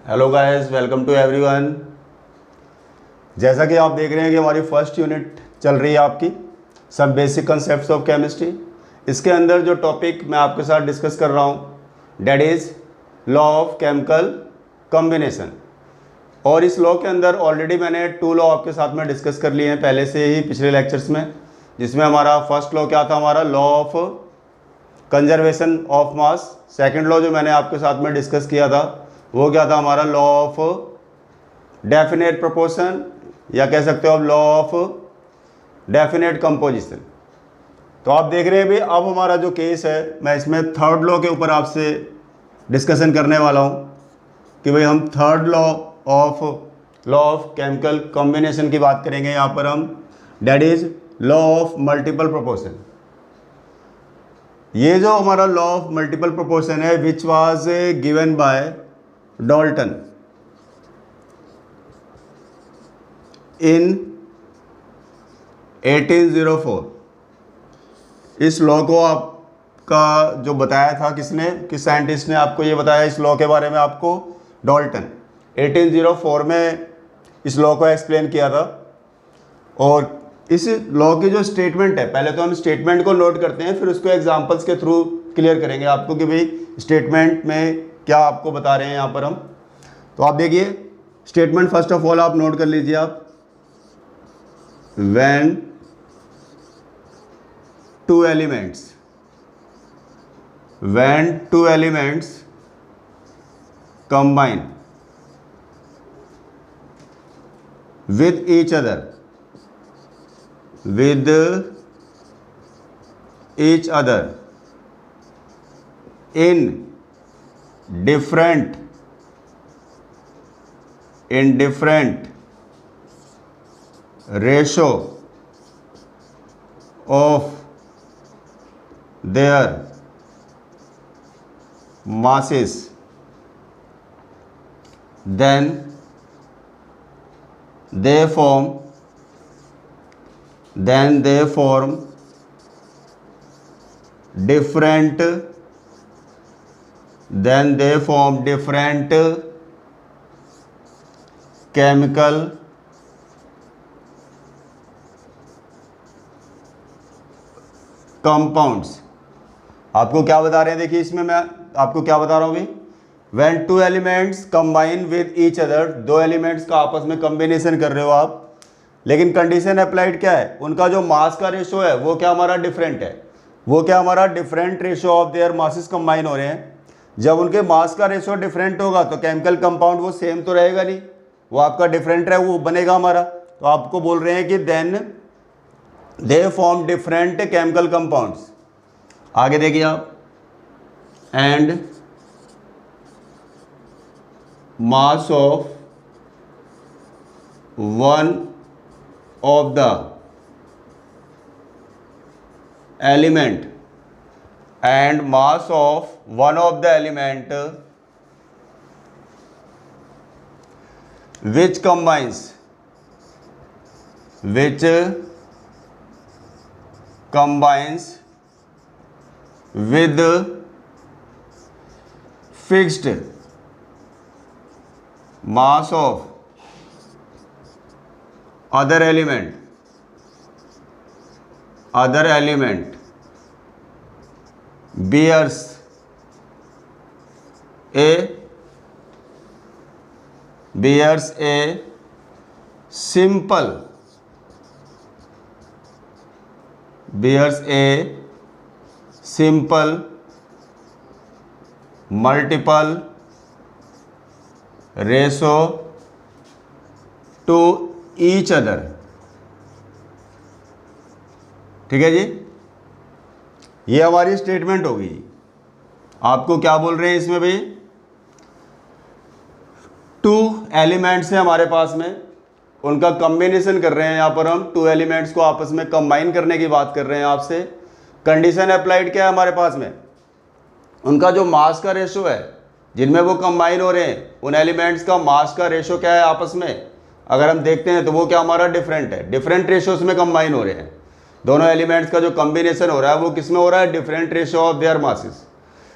Hello guys, welcome to everyone. जैसा कि आप देख रहे हैं कि हमारी फर्स्ट यूनिट चल रही है आपकी सब बेसिक कंसेप्ट्स ऑफ केमिस्ट्री। इसके अंदर जो टॉपिक मैं आपके साथ डिस्कस कर रहा हूँ that is law of chemical combination. और इस लॉ के अंदर ऑलरेडी मैंने 2 लॉ आपके साथ में डिस्कस कर लिए हैं पहले से ही पिछले लेक्चर्स में, जिसमें हमारा फर्स्ट लॉ क्या था, हमारा law of conservation of mass. Second law जो मैंने आपके साथ में डिस्कस किया था वो क्या था, हमारा लॉ ऑफ डेफिनेट प्रोपोर्शन, या कह सकते हो आप लॉ ऑफ डेफिनेट कंपोजिशन। तो आप देख रहे हैं भी अब हमारा जो केस है, मैं इसमें थर्ड लॉ के ऊपर आपसे डिस्कशन करने वाला हूँ कि भाई हम third law of chemical combination की बात करेंगे यहाँ पर हम, that is law of multiple proportion. ये जो हमारा लॉ ऑफ मल्टीपल प्रोपोर्शन है which was given by Dalton इन 1804। इस लॉ को आपका जो बताया था किसने, किस साइंटिस्ट ने आपको ये बताया इस लॉ के बारे में आपको, डाल्टन 1804 में इस लॉ को एक्सप्लेन किया था। और इस लॉ की जो स्टेटमेंट है, पहले तो हम स्टेटमेंट को नोट करते हैं, फिर उसको एग्जांपल्स के थ्रू क्लियर करेंगे आपको कि भाई स्टेटमेंट में क्या आपको बता रहे हैं यहाँ पर हम। तो आप देखिए स्टेटमेंट फर्स्ट ऑफ ऑल आप नोट कर लीजिए आप, when two elements combine with each other in different ratio of their masses, then they form different chemical compounds। आपको क्या बता रहे हैं, देखिए इसमें मैं आपको क्या बता रहा हूँ भाई, When two elements combine with each other, दो एलिमेंट्स का आपस में कॉम्बिनेशन कर रहे हो आप, लेकिन कंडीशन अप्लाइड क्या है, उनका जो मास का रेशो है वो क्या हमारा डिफरेंट है, वो क्या हमारा different ratio of their masses combine हो रहे हैं। जब उनके मास का रेशो डिफरेंट होगा तो केमिकल कंपाउंड वो सेम तो रहेगा नहीं, वो आपका डिफरेंट है, वो बनेगा हमारा। तो आपको बोल रहे हैं कि then they form different chemical compounds. आगे देखिए आप, and mass of one of the element and mass of one of the element which combines with fixed mass of other element bears a simple multiple ratio two each other. ठीक है जी, ये हमारी statement होगी। आपको क्या बोल रहे हैं इसमें भाई, 2 एलिमेंट्स हैं हमारे पास में, उनका कॉम्बिनेशन कर रहे हैं यहाँ पर हम, 2 एलिमेंट्स को आपस में कंबाइन करने की बात कर रहे हैं आपसे। कंडीशन अप्लाइड क्या है हमारे पास में, उनका जो मास का रेशो है जिनमें वो कंबाइन हो रहे हैं, उन एलिमेंट्स का मास का रेशो क्या है आपस में, अगर हम देखते हैं तो वो क्या हमारा डिफरेंट है, डिफरेंट रेशोस में कंबाइन हो रहे हैं। दोनों एलिमेंट्स का जो कॉम्बिनेशन हो रहा है वो किस में हो रहा है, different ratio of their masses.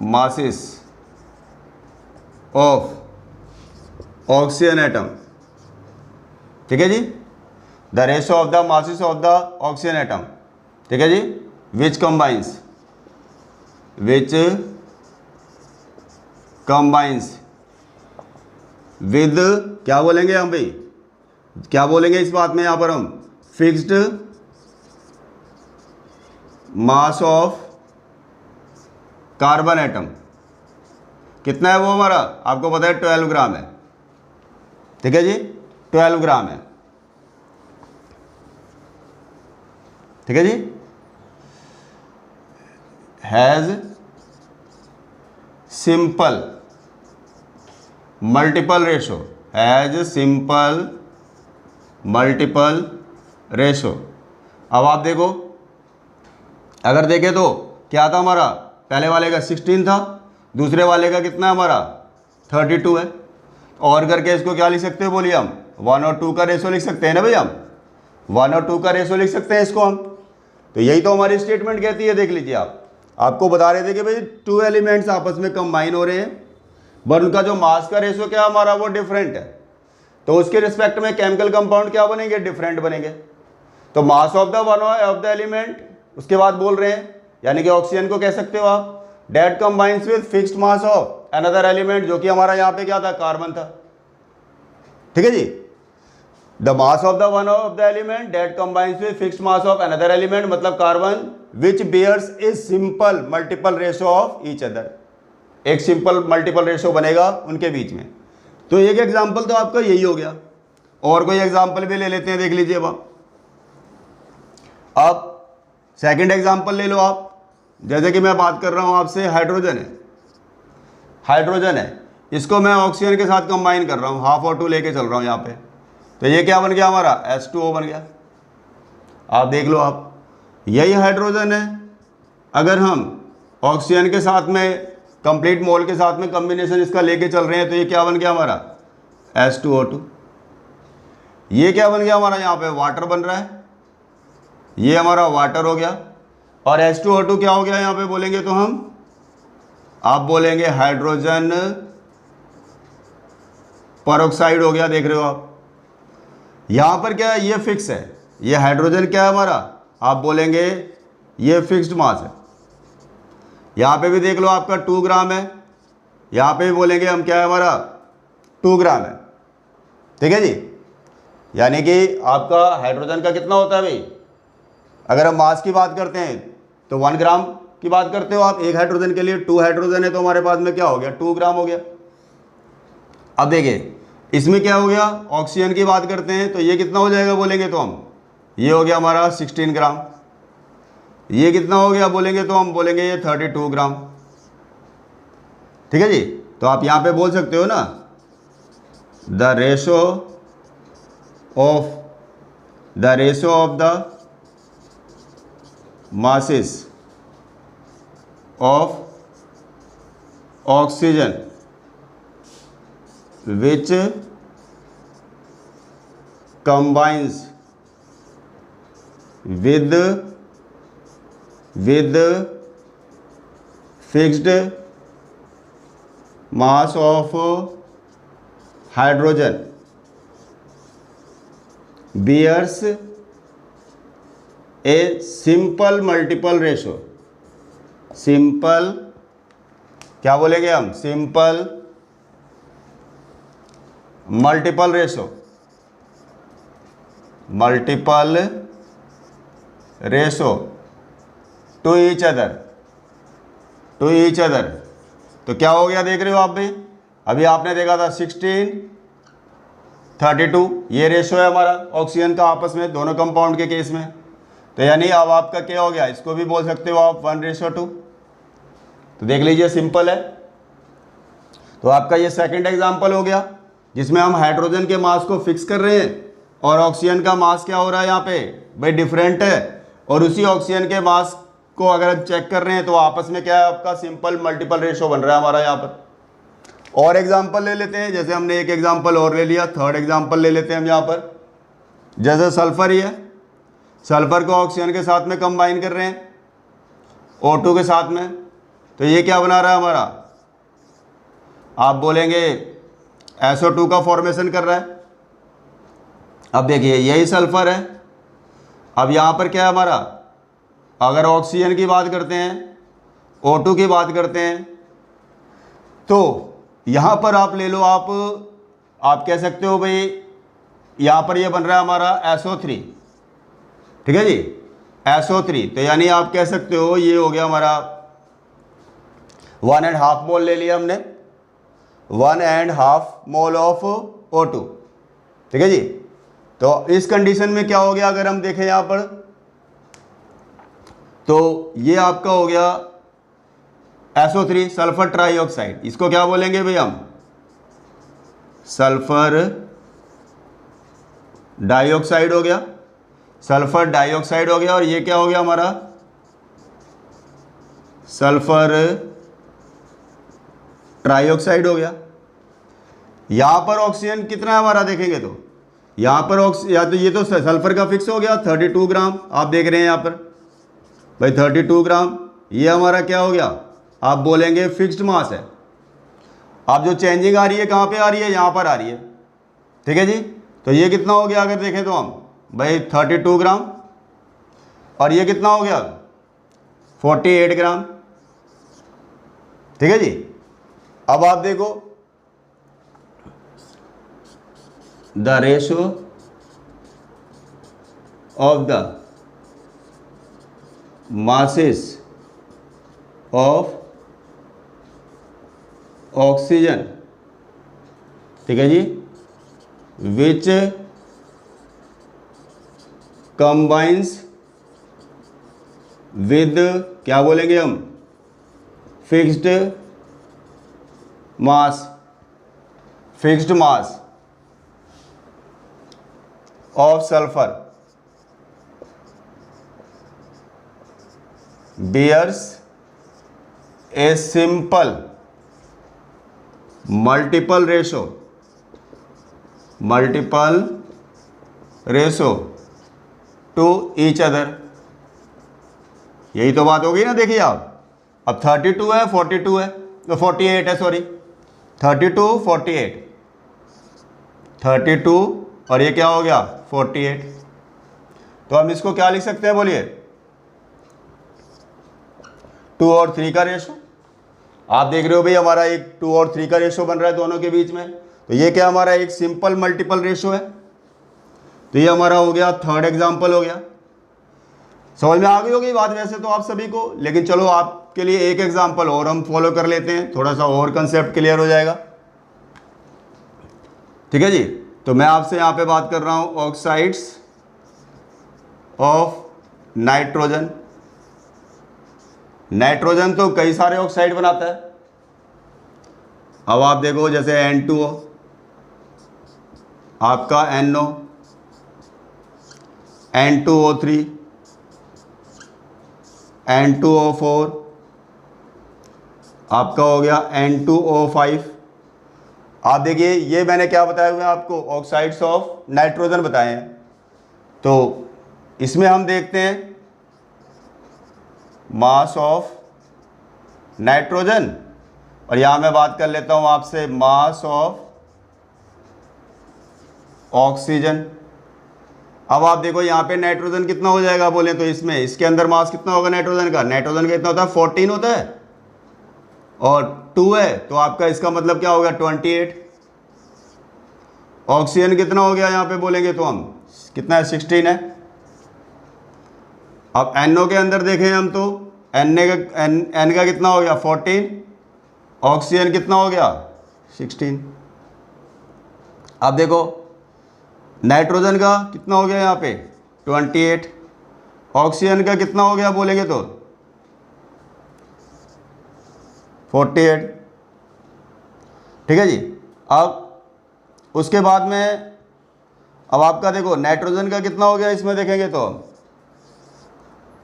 masses of oxygen atom, ठीक है जी, the ratio of the masses of the oxygen atom, ठीक है जी, which combines with, क्या बोलेंगे हम भाई, क्या बोलेंगे इस बात में यहाँ पर हम, fixed mass of carbon atom, कितना है वो हमारा, आपको पता है 12 ग्राम है, ठीक है जी, 12 ग्राम है, ठीक है जी, has simple multiple ratio, has simple multiple ratio. अब आप देखो, अगर देखें तो क्या था हमारा, पहले वाले का 16 था, दूसरे वाले का कितना हमारा 32 है, और करके इसको क्या लिख सकते हैं बोलिए हम, 1 और 2 का रेशो लिख सकते हैं ना भाई, हम 1 और 2 का रेशो लिख सकते हैं इसको हम। तो यही तो हमारी स्टेटमेंट कहती है, देख लीजिए आप, आपको बता रहे थे कि भाई 2 एलिमेंट्स आपस में कंबाइन हो रहे हैं, बट उनका जो मास का रेशो क्या हमारा वो डिफरेंट है, तो उसके रिस्पेक्ट में केमिकल कंपाउंड क्या बनेंगे, डिफरेंट बनेंगे। तो मास of the one of the element, उसके बाद बोल रहे हैं, यानी कि ऑक्सीजन को कह सकते हो आप, that combines with fixed mass of another element, जो कि हमारा यहाँ पे क्या था, कार्बन था, ठीक है जी, the mass of the one of the element that combines with fixed mass of another element, मतलब carbon, which bears a simple multiple ratio of each other, एक सिंपल मल्टीपल रेशो बनेगा उनके बीच में। तो एक एग्जाम्पल तो आपका यही हो गया, और कोई एग्जाम्पल भी ले लेते हैं, देख लीजिए अब सेकंड एग्जाम्पल ले लो आप, जैसे कि मैं बात कर रहा हूं आपसे, हाइड्रोजन है, हाइड्रोजन है, इसको मैं ऑक्सीजन के साथ कंबाइन कर रहा हूं, हाफ और 2 लेके चल रहा हूं यहाँ पे, तो ये क्या बन गया हमारा, H2O बन गया। आप देख लो आप, यही हाइड्रोजन है, अगर हम ऑक्सीजन के साथ में कंप्लीट मोल के साथ में कॉम्बिनेशन इसका लेके चल रहे हैं, तो ये क्या बन गया हमारा H2O2। ये क्या बन गया हमारा, यहाँ पे वाटर बन रहा है, ये हमारा वाटर हो गया, और H2O2 क्या हो गया यहाँ पे बोलेंगे तो हम, आप बोलेंगे हाइड्रोजन परऑक्साइड हो गया, देख रहे हो आप, यहाँ पर क्या है, ये फिक्स है, ये हाइड्रोजन क्या है हमारा, आप बोलेंगे ये फिक्स्ड मास है, यहाँ पे भी देख लो आपका 2 ग्राम है, यहाँ पे भी बोलेंगे हम क्या है हमारा 2 ग्राम है, ठीक है जी, यानी कि आपका हाइड्रोजन का कितना होता है भाई, अगर हम मास की बात करते हैं तो 1 ग्राम की बात करते हो आप, एक हाइड्रोजन के लिए, 2 हाइड्रोजन है तो हमारे पास में क्या हो गया, 2 ग्राम हो गया। अब देखिए इसमें क्या हो गया, ऑक्सीजन की बात करते हैं तो ये कितना हो जाएगा बोलेंगे तो हम, ये हो गया हमारा 16 ग्राम, ये कितना हो गया बोलेंगे तो हम बोलेंगे ये 32 ग्राम, ठीक है जी। तो आप यहाँ पे बोल सकते हो ना, the ratio of the masses of oxygen which combines with fixed mass of hydrogen bears A simple multiple ratio, simple क्या बोलेंगे हम, simple multiple ratio, multiple ratio two each other, तो क्या हो गया देख रहे हो आप भी, अभी आपने देखा था 16 32, ये रेशो है हमारा ऑक्सीजन का आपस में, दोनों कंपाउंड के केस में, तो यानी अब आपका क्या हो गया, इसको भी बोल सकते हो आप 1:2, तो देख लीजिए सिंपल है। तो आपका ये सेकंड एग्जांपल हो गया, जिसमें हम हाइड्रोजन के मास को फिक्स कर रहे हैं, और ऑक्सीजन का मास क्या हो रहा है यहाँ पे भाई, डिफरेंट है, और उसी ऑक्सीजन के मास को अगर हम चेक कर रहे हैं तो आपस में क्या है, आपका सिंपल मल्टीपल रेशो बन रहा है हमारा यहाँ पर। और एग्जाम्पल ले लेते हैं, जैसे हमने एक एग्जाम्पल और ले लिया, थर्ड एग्जाम्पल ले लेते हैं हम यहाँ पर, जैसे सल्फर ही है, सल्फर को ऑक्सीजन के साथ में कंबाइन कर रहे हैं O2 के साथ में, तो ये क्या बना रहा है हमारा, आप बोलेंगे SO2 का फॉर्मेशन कर रहा है। अब देखिए यही सल्फर है। अब यहाँ पर क्या है हमारा, अगर ऑक्सीजन की बात करते हैं, O2 की बात करते हैं, तो यहाँ पर आप ले लो, आप कह सकते हो भाई यहाँ पर ये बन रहा है हमारा SO3, ठीक है जी, SO3। तो यानी आप कह सकते हो ये हो गया हमारा 1.5 मोल ले लिया हमने, 1.5 मोल ऑफ O2, ठीक है जी। तो इस कंडीशन में क्या हो गया, अगर हम देखें यहाँ पर, तो ये आपका हो गया SO3 सल्फर ट्राईऑक्साइड। इसको क्या बोलेंगे भाई हम, सल्फर डाइऑक्साइड हो गया, सल्फर डाइऑक्साइड हो गया। और ये क्या हो गया हमारा, सल्फर ट्राईऑक्साइड हो गया। यहां पर ऑक्सीजन कितना है हमारा, देखेंगे तो यहां पर या तो ये तो सल्फर का फिक्स हो गया 32 ग्राम, आप देख रहे हैं यहां पर भाई 32 ग्राम। ये हमारा क्या हो गया, आप बोलेंगे फिक्स्ड मास है। अब जो चेंजिंग आ रही है कहां पे आ रही है, यहां पर आ रही है, ठीक है जी। तो ये कितना हो गया, अगर देखें तो हम भाई 32 ग्राम, और ये कितना हो गया 48 ग्राम, ठीक है जी। अब आप देखो the ratio of the masses of oxygen, ठीक है जी, which combines with क्या बोलेंगे हम, fixed mass of sulfur bears a simple multiple ratio to each other। यही तो बात हो गई ना। देखिए आप, अब 32 है, 42 है, तो 48 है, सॉरी 32 48, 32 और ये क्या हो गया 48। तो हम इसको क्या लिख सकते हैं, बोलिए 2 और 3 का रेशो। आप देख रहे हो भाई हमारा एक 2 और 3 का रेशो बन रहा है दोनों के बीच में। तो ये क्या हमारा एक सिंपल मल्टीपल रेशो है। तो ये हमारा हो गया थर्ड एग्जांपल हो गया। समझ में आ गई होगी बात वैसे तो आप सभी को, लेकिन चलो आपके लिए एक एग्जांपल और हम फॉलो कर लेते हैं, थोड़ा सा और कंसेप्ट क्लियर हो जाएगा, ठीक है जी। तो मैं आपसे यहाँ पे बात कर रहा हूँ ऑक्साइड्स ऑफ नाइट्रोजन। नाइट्रोजन तो कई सारे ऑक्साइड बनाता है। अब आप देखो जैसे N2O, आपका NO, N2O3, N2O4, आपका हो गया N2O5। आप देखिए ये मैंने क्या बताया हुआ है आपको, ऑक्साइड्स ऑफ नाइट्रोजन बताए हैं। तो इसमें हम देखते हैं मास ऑफ नाइट्रोजन, और यहां मैं बात कर लेता हूं आपसे मास ऑफ ऑक्सीजन। अब आप देखो यहां पे नाइट्रोजन कितना हो जाएगा बोले तो, इसमें इसके अंदर मास कितना होगा नाइट्रोजन का, नाइट्रोजन का कितना होता है 14 होता है, और 2 है तो आपका इसका मतलब क्या होगा 28। ऑक्सीजन कितना हो गया यहां पे बोलेंगे तो हम कितना है 16 है। अब NO के अंदर देखें हम तो N का कितना हो गया 14, ऑक्सीजन कितना हो गया 16। अब देखो नाइट्रोजन का कितना हो गया यहाँ पे 28, ऑक्सीजन का कितना हो गया बोलेंगे तो 48, ठीक है जी। अब उसके बाद में अब आपका देखो नाइट्रोजन का कितना हो गया इसमें देखेंगे तो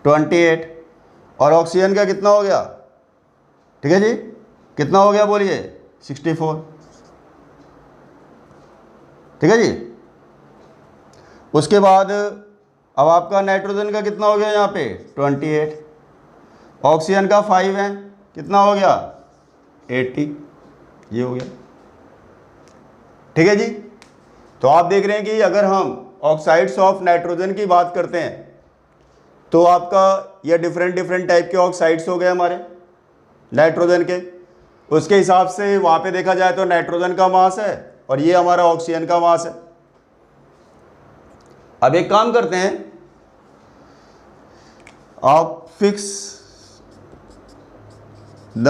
28, और ऑक्सीजन का कितना हो गया, ठीक है जी, कितना हो गया बोलिए 64, ठीक है जी। उसके बाद अब आपका नाइट्रोजन का कितना हो गया यहाँ पे 28, ऑक्सीजन का 5 है, कितना हो गया 80, ये हो गया। ठीक है जी। तो आप देख रहे हैं कि अगर हम ऑक्साइड्स ऑफ नाइट्रोजन की बात करते हैं तो आपका ये डिफरेंट डिफरेंट टाइप के ऑक्साइड्स हो गए हमारे नाइट्रोजन के। उसके हिसाब से वहाँ पे देखा जाए तो नाइट्रोजन का मास है और ये हमारा ऑक्सीजन का मास है। अब एक काम करते हैं, आप fix the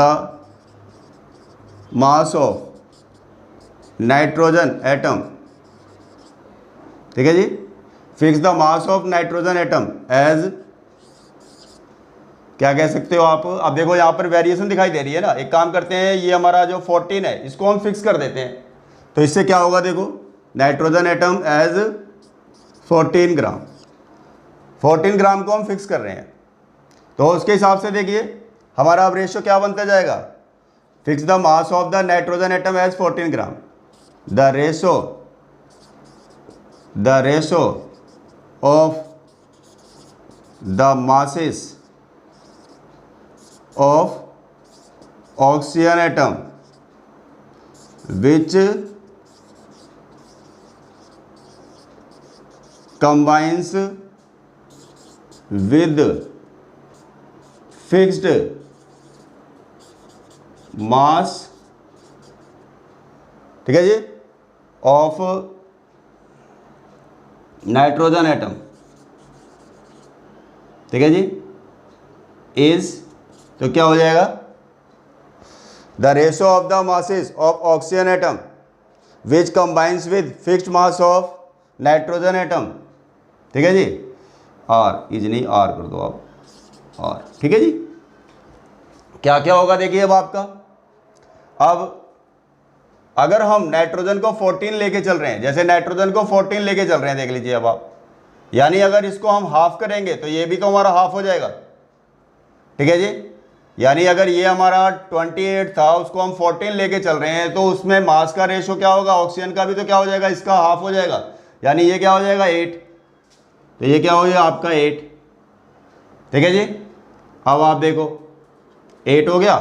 mass of nitrogen atom, ठीक है जी, fix the mass of nitrogen atom as, क्या कह सकते हो आप। अब देखो यहाँ पर वेरिएशन दिखाई दे रही है ना। एक काम करते हैं, ये हमारा जो 14 है इसको हम फिक्स कर देते हैं, तो इससे क्या होगा, देखो नाइट्रोजन एटम एज 14 ग्राम, 14 ग्राम को हम फिक्स कर रहे हैं। तो उसके हिसाब से देखिए हमारा अब रेशियो क्या बनता जाएगा, fix the mass of the nitrogen atom as 14 gram, the ratio of the masses of oxygen atom which combines with fixed mass, ठीक है जी, ऑफ नाइट्रोजन एटम, ठीक है जी, इज, तो क्या हो जाएगा, the ratio of the masses of oxygen atom which combines with fixed mass of nitrogen atom, ठीक है जी, आर इज नहीं, आर कर दो आप, आर, ठीक है जी। क्या क्या होगा देखिए अब आपका, अब अगर हम नाइट्रोजन को 14 लेके चल रहे हैं, जैसे नाइट्रोजन को 14 लेके चल रहे हैं, देख लीजिए अब आप, यानी अगर इसको हम हाफ करेंगे तो ये भी तो हमारा हाफ हो जाएगा, ठीक है जी। यानी अगर ये हमारा 28 था, उसको हम 14 लेके चल रहे हैं, तो उसमें मास का रेशो क्या होगा, ऑक्सीजन का भी तो क्या हो जाएगा, इसका हाफ हो जाएगा, यानी ये क्या हो जाएगा 8, तो ये क्या हो गया आपका 8, ठीक है जी। अब आप देखो 8 हो गया।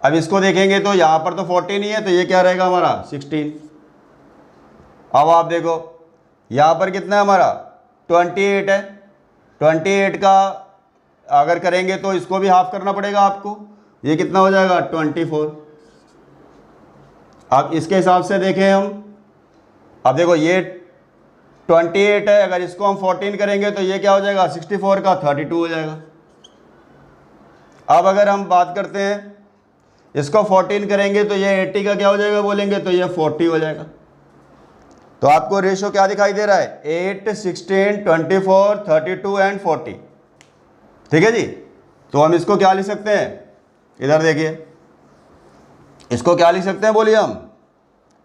अब इसको देखेंगे तो यहाँ पर तो 14 ही है, तो ये क्या रहेगा हमारा 16। अब आप देखो यहाँ पर कितना है हमारा 28 है, 28 का अगर करेंगे तो इसको भी हाफ करना पड़ेगा आपको, ये कितना हो जाएगा 24। अब इसके हिसाब से देखें हम, अब देखो ये 28 है, अगर इसको हम 14 करेंगे तो ये क्या हो जाएगा 64 का 32 हो जाएगा। अब अगर हम बात करते हैं इसको 14 करेंगे तो ये 80 का क्या हो जाएगा बोलेंगे, तो ये 40 हो जाएगा। तो आपको रेशो क्या दिखाई दे रहा है, 8, 16, 24, 32 एंड 40, ठीक है जी। तो हम इसको क्या लिख सकते हैं, इधर देखिए, इसको क्या लिख सकते हैं बोलिए हम,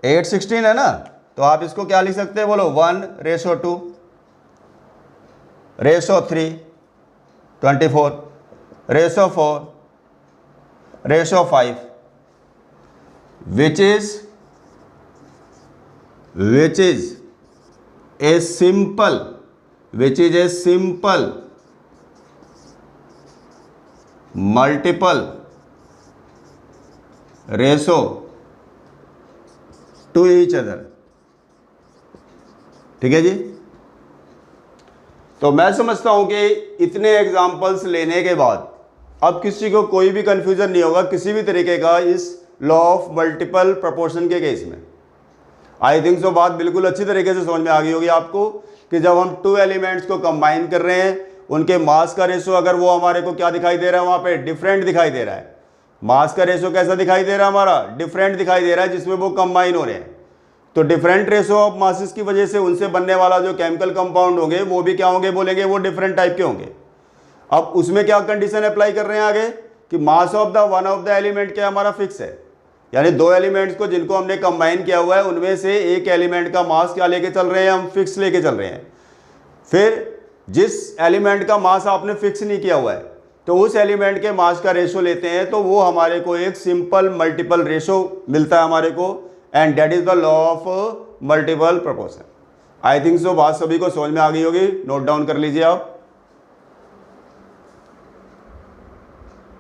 8, 16 है ना, तो आप इसको क्या लिख सकते हैं बोलो, 1:2, :3, 24, :4, :5, which is a simple multiple ratio to each other, ठीक है जी। तो मैं समझता हूं कि इतने एग्जाम्पल्स लेने के बाद अब किसी को कोई भी कंफ्यूजन नहीं होगा किसी भी तरीके का इस लॉ ऑफ मल्टीपल प्रोपोर्शन के केस में। आई थिंक सो बात बिल्कुल अच्छी तरीके से समझ में आ गई होगी आपको कि जब हम 2 एलिमेंट्स को कंबाइन कर रहे हैं, उनके मास का रेशो अगर वो हमारे को क्या दिखाई दे रहा है, वहां पे डिफरेंट दिखाई दे रहा है। मास का रेशो कैसा दिखाई दे रहा है, हमारा डिफरेंट दिखाई दे रहा है, जिसमें वो कंबाइन हो रहे हैं। तो डिफरेंट रेशो ऑफ मासेस की वजह से उनसे बनने वाला जो केमिकल कंपाउंड होंगे वो भी क्या होंगे बोलेंगे, वो डिफरेंट टाइप के होंगे। अब उसमें क्या कंडीशन अप्लाई कर रहे हैं आगे कि मास of the one of the element क्या हमारा फिक्स है, यानी 2 एलिमेंट्स को जिनको हमने कंबाइन किया हुआ है उनमें से एक एलिमेंट का मास क्या लेके चल रहे हैं, हम फिक्स लेके चल रहे हैं। फिर जिस एलिमेंट का मास आपने फिक्स नहीं किया हुआ है तो उस एलिमेंट के मास का रेशो लेते हैं, तो वो हमारे को एक सिंपल मल्टीपल रेशो मिलता है हमारे को, and that is the law of multiple proportion. I think so बात सभी को समझ में आ गई होगी, नोट डाउन कर लीजिए आप।